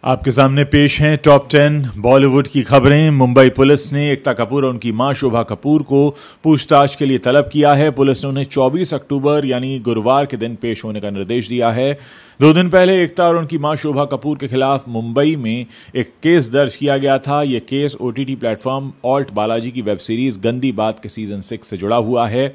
आपके सामने पेश हैं टॉप 10 बॉलीवुड की खबरें। मुंबई पुलिस ने एकता कपूर और उनकी मां शोभा कपूर को पूछताछ के लिए तलब किया है। पुलिस ने उन्हें 24 अक्टूबर यानी गुरुवार के दिन पेश होने का निर्देश दिया है। 2 दिन पहले एकता और उनकी मां शोभा कपूर के खिलाफ मुंबई में एक केस दर्ज किया गया था। यह case OTT platform alt Balaji की वेब सीरीज गंदी बात के सीजन 6 से जुड़ा हुआ है।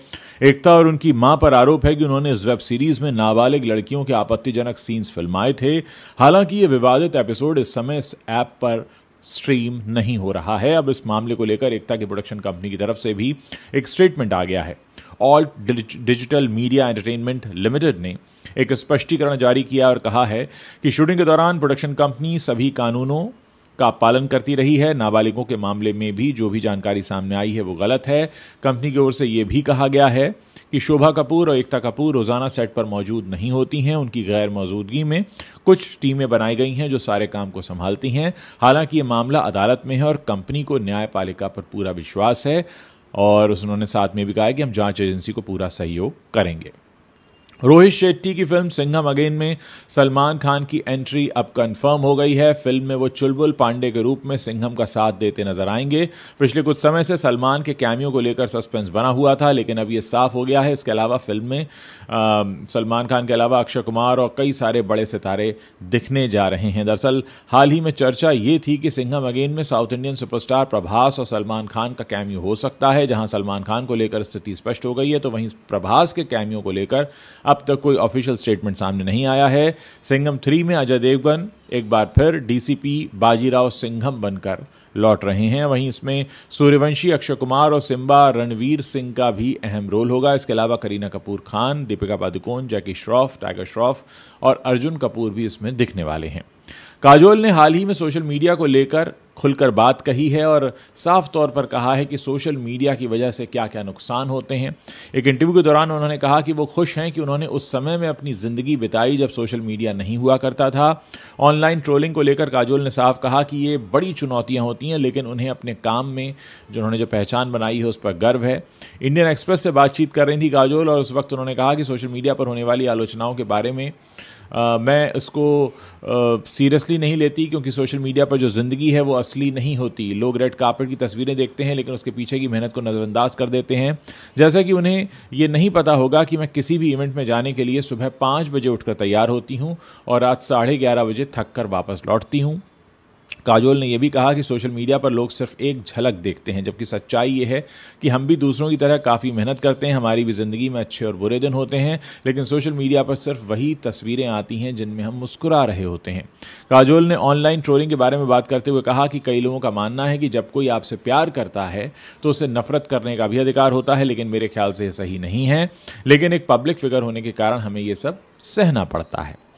एकता और उनकी मां पर आरोप है कि उन्होंने इस वेब सीरीज में नाबालिग लड़कियों के आपत्तिजनक सीन्स फिल्माए थे। हालांकि यह विवादित एपिसोड इस समय इस ऐप पर स्ट्रीम नहीं हो रहा है। अब इस मामले को लेकर एकता की प्रोडक्शन कंपनी की तरफ से भी एक स्टेटमेंट आ गया है। Alt digital media entertainment limited ने एक स्पष्टीकरण जारी किया और कहा है कि शूटिंग के दौरान प्रोडक्शन कंपनी सभी कानूनों का पालन करती रही है। नाबालिगों के मामले में भी जो भी जानकारी सामने आई है वो गलत है। कंपनी की ओर से यह भी कहा गया है कि शोभा कपूर और एकता कपूर रोजाना सेट पर मौजूद नहीं होती हैं। उनकी गैर मौजूदगी में कुछ टीमें बनाई गई हैं जो सारे काम को संभालती हैं। हालांकि ये मामला अदालत में है और कंपनी को न्यायपालिका पर पूरा विश्वास है और उन्होंने साथ में भी कहा है कि हम जांच एजेंसी को पूरा सहयोग करेंगे। रोहित शेट्टी की फिल्म सिंघम अगेन में सलमान खान की एंट्री अब कंफर्म हो गई है। फिल्म में वो चुलबुल पांडे के रूप में सिंघम का साथ देते नजर आएंगे। पिछले कुछ समय से सलमान के कैमियो को लेकर सस्पेंस बना हुआ था, लेकिन अब ये साफ हो गया है। इसके अलावा फिल्म में सलमान खान के अलावा अक्षय कुमार और कई सारे बड़े सितारे दिखने जा रहे हैं। दरअसल हाल ही में चर्चा ये थी कि सिंघम अगेन में साउथ इंडियन सुपरस्टार प्रभास और सलमान खान का कैमियो हो सकता है। जहां सलमान खान को लेकर स्थिति स्पष्ट हो गई है, तो वहीं प्रभास के कैमियो को लेकर अब तक कोई ऑफिशियल स्टेटमेंट सामने नहीं आया है। सिंघम 3 में अजय देवगन एक बार फिर डीसीपी बाजीराव सिंघम बनकर लौट रहे हैं। वहीं इसमें सूर्यवंशी, अक्षय कुमार और सिम्बा रणवीर सिंह का भी अहम रोल होगा। इसके अलावा करीना कपूर खान, दीपिका पादुकोण, जैकी श्रॉफ, टाइगर श्रॉफ और अर्जुन कपूर भी इसमें दिखने वाले हैं। काजोल ने हाल ही में सोशल मीडिया को लेकर खुलकर बात कही है और साफ तौर पर कहा है कि सोशल मीडिया की वजह से क्या क्या नुकसान होते हैं। एक इंटरव्यू के दौरान उन्होंने कहा कि वो खुश हैं कि उन्होंने उस समय में अपनी जिंदगी बिताई जब सोशल मीडिया नहीं हुआ करता था। ऑनलाइन ट्रोलिंग को लेकर काजोल ने साफ कहा कि ये बड़ी चुनौतियां होती हैं, लेकिन उन्हें अपने काम में उन्होंने जो पहचान बनाई है उस पर गर्व है। इंडियन एक्सप्रेस से बातचीत कर रही थी काजोल और उस वक्त उन्होंने कहा कि सोशल मीडिया पर होने वाली आलोचनाओं के बारे में मैं इसको सीरियसली नहीं लेती, क्योंकि सोशल मीडिया पर जो ज़िंदगी है वो असली नहीं होती। लोग रेड कार्पेट की तस्वीरें देखते हैं लेकिन उसके पीछे की मेहनत को नज़रअंदाज कर देते हैं। जैसा कि उन्हें ये नहीं पता होगा कि मैं किसी भी इवेंट में जाने के लिए सुबह 5 बजे उठकर तैयार होती हूँ और रात 11:30 बजे थक कर वापस लौटती हूँ। काजोल ने यह भी कहा कि सोशल मीडिया पर लोग सिर्फ एक झलक देखते हैं, जबकि सच्चाई यह है कि हम भी दूसरों की तरह काफ़ी मेहनत करते हैं। हमारी भी ज़िंदगी में अच्छे और बुरे दिन होते हैं, लेकिन सोशल मीडिया पर सिर्फ वही तस्वीरें आती हैं जिनमें हम मुस्कुरा रहे होते हैं। काजोल ने ऑनलाइन ट्रोलिंग के बारे में बात करते हुए कहा कि कई लोगों का मानना है कि जब कोई आपसे प्यार करता है तो उसे नफरत करने का भी अधिकार होता है, लेकिन मेरे ख्याल से यह सही नहीं है। लेकिन एक पब्लिक फिगर होने के कारण हमें यह सब सहना पड़ता है।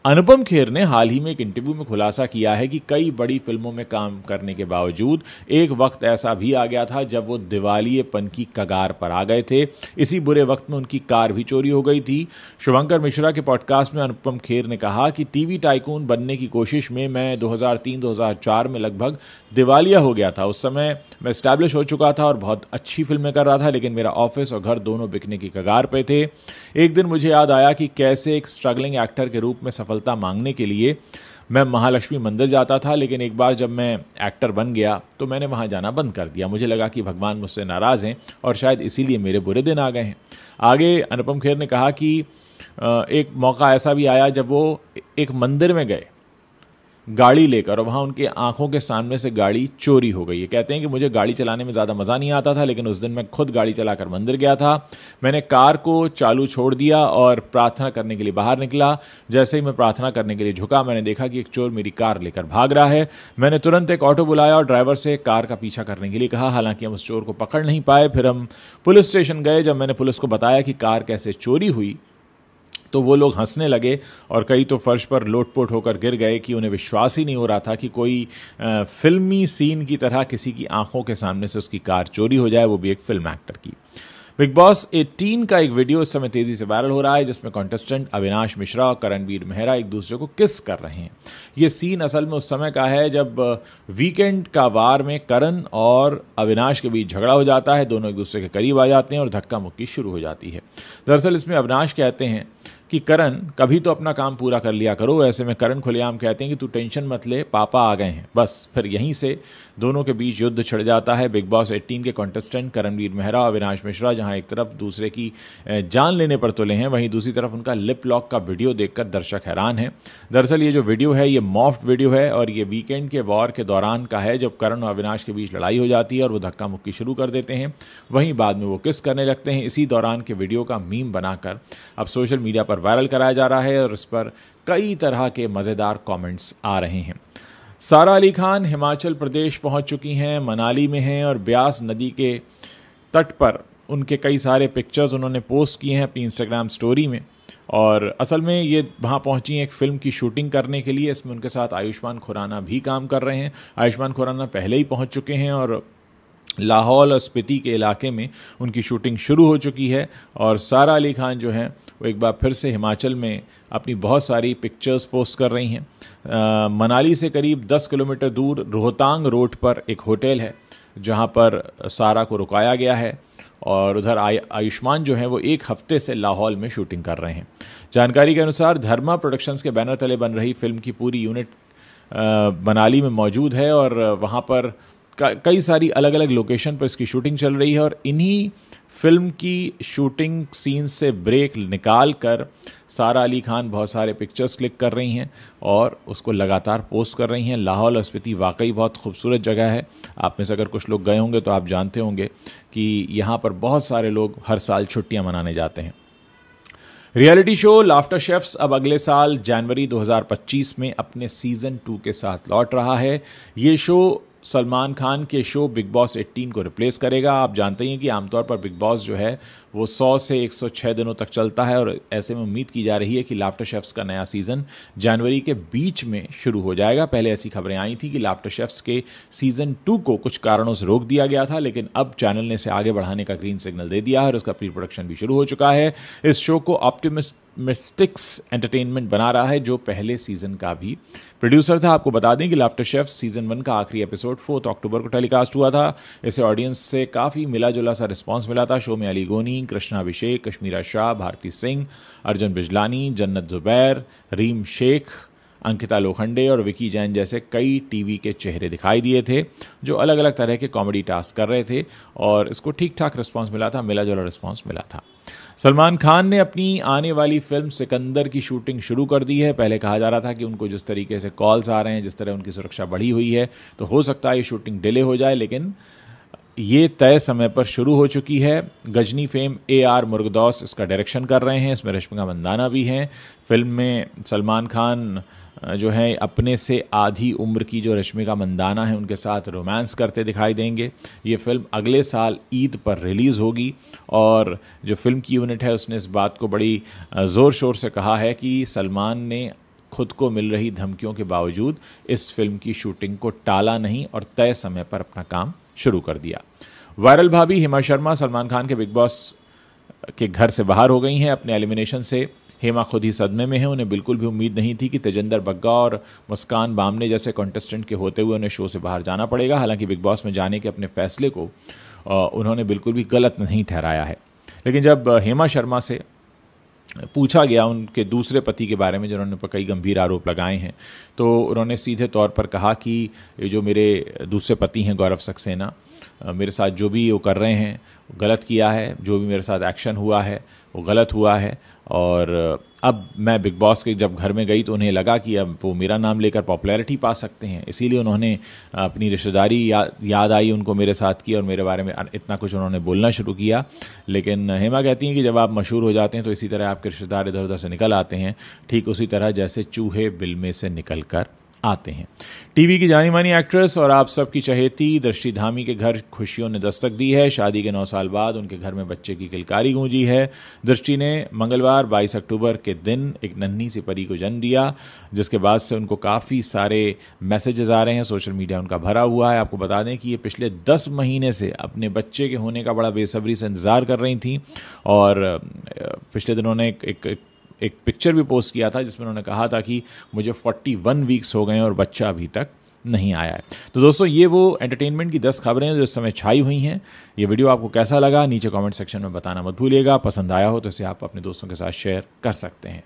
अनुपम खेर ने हाल ही में एक इंटरव्यू में खुलासा किया है कि कई बड़ी फिल्मों में काम करने के बावजूद एक वक्त ऐसा भी आ गया था जब वो दिवालियेपन की कगार पर आ गए थे। इसी बुरे वक्त में उनकी कार भी चोरी हो गई थी। शुभंकर मिश्रा के पॉडकास्ट में अनुपम खेर ने कहा कि टीवी टाइकून बनने की कोशिश में मैं 2003-2004 में लगभग दिवालिया हो गया था। उस समय मैं एस्टैब्लिश हो चुका था और बहुत अच्छी फिल्में कर रहा था, लेकिन मेरा ऑफिस और घर दोनों बिकने की कगार पे थे। एक दिन मुझे याद आया कि कैसे एक स्ट्रगलिंग एक्टर के रूप में सफलता मांगने के लिए मैं महालक्ष्मी मंदिर जाता था, लेकिन एक बार जब मैं एक्टर बन गया तो मैंने वहां जाना बंद कर दिया। मुझे लगा कि भगवान मुझसे नाराज हैं और शायद इसीलिए मेरे बुरे दिन आ गए हैं। आगे अनुपम खेर ने कहा कि एक मौका ऐसा भी आया जब वो एक मंदिर में गए गाड़ी लेकर और वहाँ उनके आंखों के सामने से गाड़ी चोरी हो गई है। कहते हैं कि मुझे गाड़ी चलाने में ज़्यादा मज़ा नहीं आता था, लेकिन उस दिन मैं खुद गाड़ी चलाकर मंदिर गया था। मैंने कार को चालू छोड़ दिया और प्रार्थना करने के लिए बाहर निकला। जैसे ही मैं प्रार्थना करने के लिए झुका, मैंने देखा कि एक चोर मेरी कार लेकर भाग रहा है। मैंने तुरंत एक ऑटो बुलाया और ड्राइवर से कार का पीछा करने के लिए कहा। हालांकि हम उस चोर को पकड़ नहीं पाए। फिर हम पुलिस स्टेशन गए। जब मैंने पुलिस को बताया कि कार कैसे चोरी हुई तो वो लोग हंसने लगे और कई तो फर्श पर लोटपोट होकर गिर गए कि उन्हें विश्वास ही नहीं हो रहा था कि कोई फिल्मी सीन की तरह किसी की आंखों के सामने से उसकी कार चोरी हो जाए, वो भी एक फिल्म एक्टर की। बिग बॉस 18 का एक वीडियो इस समय तेजी से वायरल हो रहा है, जिसमें कॉन्टेस्टेंट अविनाश मिश्रा और करणवीर मेहरा एक दूसरे को किस कर रहे हैं। ये सीन असल में उस समय का है जब वीकेंड का वार में करण और अविनाश के बीच झगड़ा हो जाता है। दोनों एक दूसरे के करीब आ जाते हैं और धक्का मुक्की शुरू हो जाती है। दरअसल इसमें अविनाश कहते हैं कि करण कभी तो अपना काम पूरा कर लिया करो। ऐसे में करण खुलेआम कहते हैं कि तू टेंशन मत ले, पापा आ गए हैं। बस फिर यहीं से दोनों के बीच युद्ध छिड़ जाता है। बिग बॉस 18 के कॉन्टेस्टेंट करणवीर मेहरा और अविनाश मिश्रा जहां एक तरफ दूसरे की जान लेने पर तुले हैं, वहीं दूसरी तरफ उनका लिप लॉक का वीडियो देखकर दर्शक हैरान है। दरअसल ये जो वीडियो है ये मॉफ्ड वीडियो है और ये वीकेंड के वॉर के दौरान का है, जब करण और अविनाश के बीच लड़ाई हो जाती है और वो धक्का मुक्की शुरू कर देते हैं। वहीं बाद में वो किस करने लगते हैं। इसी दौरान के वीडियो का मीम बनाकर अब सोशल मीडिया पर वायरल कराया जा रहा है और इस पर कई तरह के मज़ेदार कमेंट्स आ रहे हैं। सारा अली खान हिमाचल प्रदेश पहुंच चुकी हैं, मनाली में हैं और ब्यास नदी के तट पर उनके कई सारे पिक्चर्स उन्होंने पोस्ट किए हैं अपनी इंस्टाग्राम स्टोरी में। और असल में ये वहाँ पहुंची एक फ़िल्म की शूटिंग करने के लिए। इसमें उनके साथ आयुष्मान खुराना भी काम कर रहे हैं। आयुष्मान खुराना पहले ही पहुंच चुके हैं और लाहौल और स्पीति के इलाके में उनकी शूटिंग शुरू हो चुकी है। और सारा अली खान जो हैं वो एक बार फिर से हिमाचल में अपनी बहुत सारी पिक्चर्स पोस्ट कर रही हैं। मनाली से करीब 10 किलोमीटर दूर रोहतांग रोड पर एक होटल है जहां पर सारा को रुकाया गया है और उधर आयुष्मान जो हैं वो एक हफ्ते से लाहौल में शूटिंग कर रहे हैं। जानकारी के अनुसार धर्मा प्रोडक्शंस के बैनर तले बन रही फिल्म की पूरी यूनिट मनाली में मौजूद है और वहाँ पर कई सारी अलग अलग लोकेशन पर इसकी शूटिंग चल रही है। और इन्हीं फिल्म की शूटिंग सीन्स से ब्रेक निकाल कर सारा अली खान बहुत सारे पिक्चर्स क्लिक कर रही हैं और उसको लगातार पोस्ट कर रही हैं। लाहौल और स्पीति वाकई बहुत खूबसूरत जगह है। आप में से अगर कुछ लोग गए होंगे तो आप जानते होंगे कि यहाँ पर बहुत सारे लोग हर साल छुट्टियाँ मनाने जाते हैं। रियलिटी शो लाफ्टर शेफ्स अब अगले साल जनवरी 2025 में अपने सीज़न 2 के साथ लौट रहा है। ये शो सलमान खान के शो बिग बॉस 18 को रिप्लेस करेगा। आप जानते हैं कि आमतौर पर बिग बॉस जो है वो 100 से 106 दिनों तक चलता है और ऐसे में उम्मीद की जा रही है कि लाफ्टर शेफ्स का नया सीज़न जनवरी के बीच में शुरू हो जाएगा। पहले ऐसी खबरें आई थी कि लाफ्टर शेफ्स के सीज़न 2 को कुछ कारणों से रोक दिया गया था, लेकिन अब चैनल ने इसे आगे बढ़ाने का ग्रीन सिग्नल दे दिया है और उसका प्री प्रोडक्शन भी शुरू हो चुका है। इस शो को ऑप्टिमिस्टिक्स एंटरटेनमेंट बना रहा है जो पहले सीजन का भी प्रोड्यूसर था। आपको बता दें कि लाफ्टर शेफ सीजन 1 का आखिरी एपिसोड 4 अक्टूबर को टेलीकास्ट हुआ था। इसे ऑडियंस से काफ़ी मिला जुला सा रिस्पांस मिला था। शो में अली गोनी, कृष्णा अभिषेक, कश्मीरा शाह, भारती सिंह, अर्जुन बिजलानी, जन्नत जुबैर, रीम शेख, अंकिता लोखंडे और विकी जैन जैसे कई टीवी के चेहरे दिखाई दिए थे जो अलग अलग तरह के कॉमेडी टास्क कर रहे थे और इसको ठीक ठाक रिस्पांस मिला था, मिला जुला रिस्पांस मिला था। सलमान खान ने अपनी आने वाली फिल्म सिकंदर की शूटिंग शुरू कर दी है। पहले कहा जा रहा था कि उनको जिस तरीके से कॉल्स आ रहे हैं, जिस तरह उनकी सुरक्षा बढ़ी हुई है, तो हो सकता है ये शूटिंग डिले हो जाए, लेकिन ये तय समय पर शुरू हो चुकी है। गजनी फेम AR मुर्गदौस इसका डायरेक्शन कर रहे हैं। इसमें रश्मिका मंदाना भी हैं। फिल्म में सलमान खान जो है अपने से आधी उम्र की जो रश्मिका मंदाना है उनके साथ रोमांस करते दिखाई देंगे। ये फिल्म अगले साल ईद पर रिलीज़ होगी और जो फिल्म की यूनिट है उसने इस बात को बड़ी ज़ोर शोर से कहा है कि सलमान ने खुद को मिल रही धमकियों के बावजूद इस फिल्म की शूटिंग को टाला नहीं और तय समय पर अपना काम शुरू कर दिया। वायरल भाभी हेमा शर्मा सलमान खान के बिग बॉस के घर से बाहर हो गई हैं। अपने एलिमिनेशन से हेमा खुद ही सदमे में है। उन्हें बिल्कुल भी उम्मीद नहीं थी कि तेजिंदर बग्गा और मुस्कान बामने जैसे कॉन्टेस्टेंट के होते हुए उन्हें शो से बाहर जाना पड़ेगा। हालांकि बिग बॉस में जाने के अपने फैसले को उन्होंने बिल्कुल भी गलत नहीं ठहराया है। लेकिन जब हेमा शर्मा से पूछा गया उनके दूसरे पति के बारे में जिन्होंने पर कई गंभीर आरोप लगाए हैं, तो उन्होंने सीधे तौर पर कहा कि ये जो मेरे दूसरे पति हैं गौरव सक्सेना, मेरे साथ जो भी वो कर रहे हैं गलत किया है, जो भी मेरे साथ एक्शन हुआ है वो गलत हुआ है। और अब मैं बिग बॉस के जब घर में गई तो उन्हें लगा कि अब वो मेरा नाम लेकर पॉपुलैरिटी पा सकते हैं, इसीलिए उन्होंने अपनी रिश्तेदारी याद आई उनको मेरे साथ की और मेरे बारे में इतना कुछ उन्होंने बोलना शुरू किया। लेकिन हेमा कहती हैं कि जब आप मशहूर हो जाते हैं तो इसी तरह आपके रिश्तेदार इधर उधर से निकल आते हैं, ठीक उसी तरह जैसे चूहे बिल में से निकल कर आते हैं। टीवी की जानी मानी एक्ट्रेस और आप सबकी चहेती दृष्टि धामी के घर खुशियों ने दस्तक दी है। शादी के 9 साल बाद उनके घर में बच्चे की किलकारी गूंजी है। दृष्टि ने मंगलवार 22 अक्टूबर के दिन एक नन्ही सी परी को जन्म दिया, जिसके बाद से उनको काफ़ी सारे मैसेजेस आ रहे हैं, सोशल मीडिया उनका भरा हुआ है। आपको बता दें कि ये पिछले 10 महीने से अपने बच्चे के होने का बड़ा बेसब्री से इंतज़ार कर रही थी और पिछले दिनों ने एक पिक्चर भी पोस्ट किया था जिसमें उन्होंने कहा था कि मुझे 41 वीक्स हो गए और बच्चा अभी तक नहीं आया है। तो दोस्तों ये वो एंटरटेनमेंट की 10 खबरें जो इस समय छाई हुई हैं। ये वीडियो आपको कैसा लगा नीचे कमेंट सेक्शन में बताना मत भूलिएगा। पसंद आया हो तो इसे आप अपने दोस्तों के साथ शेयर कर सकते हैं।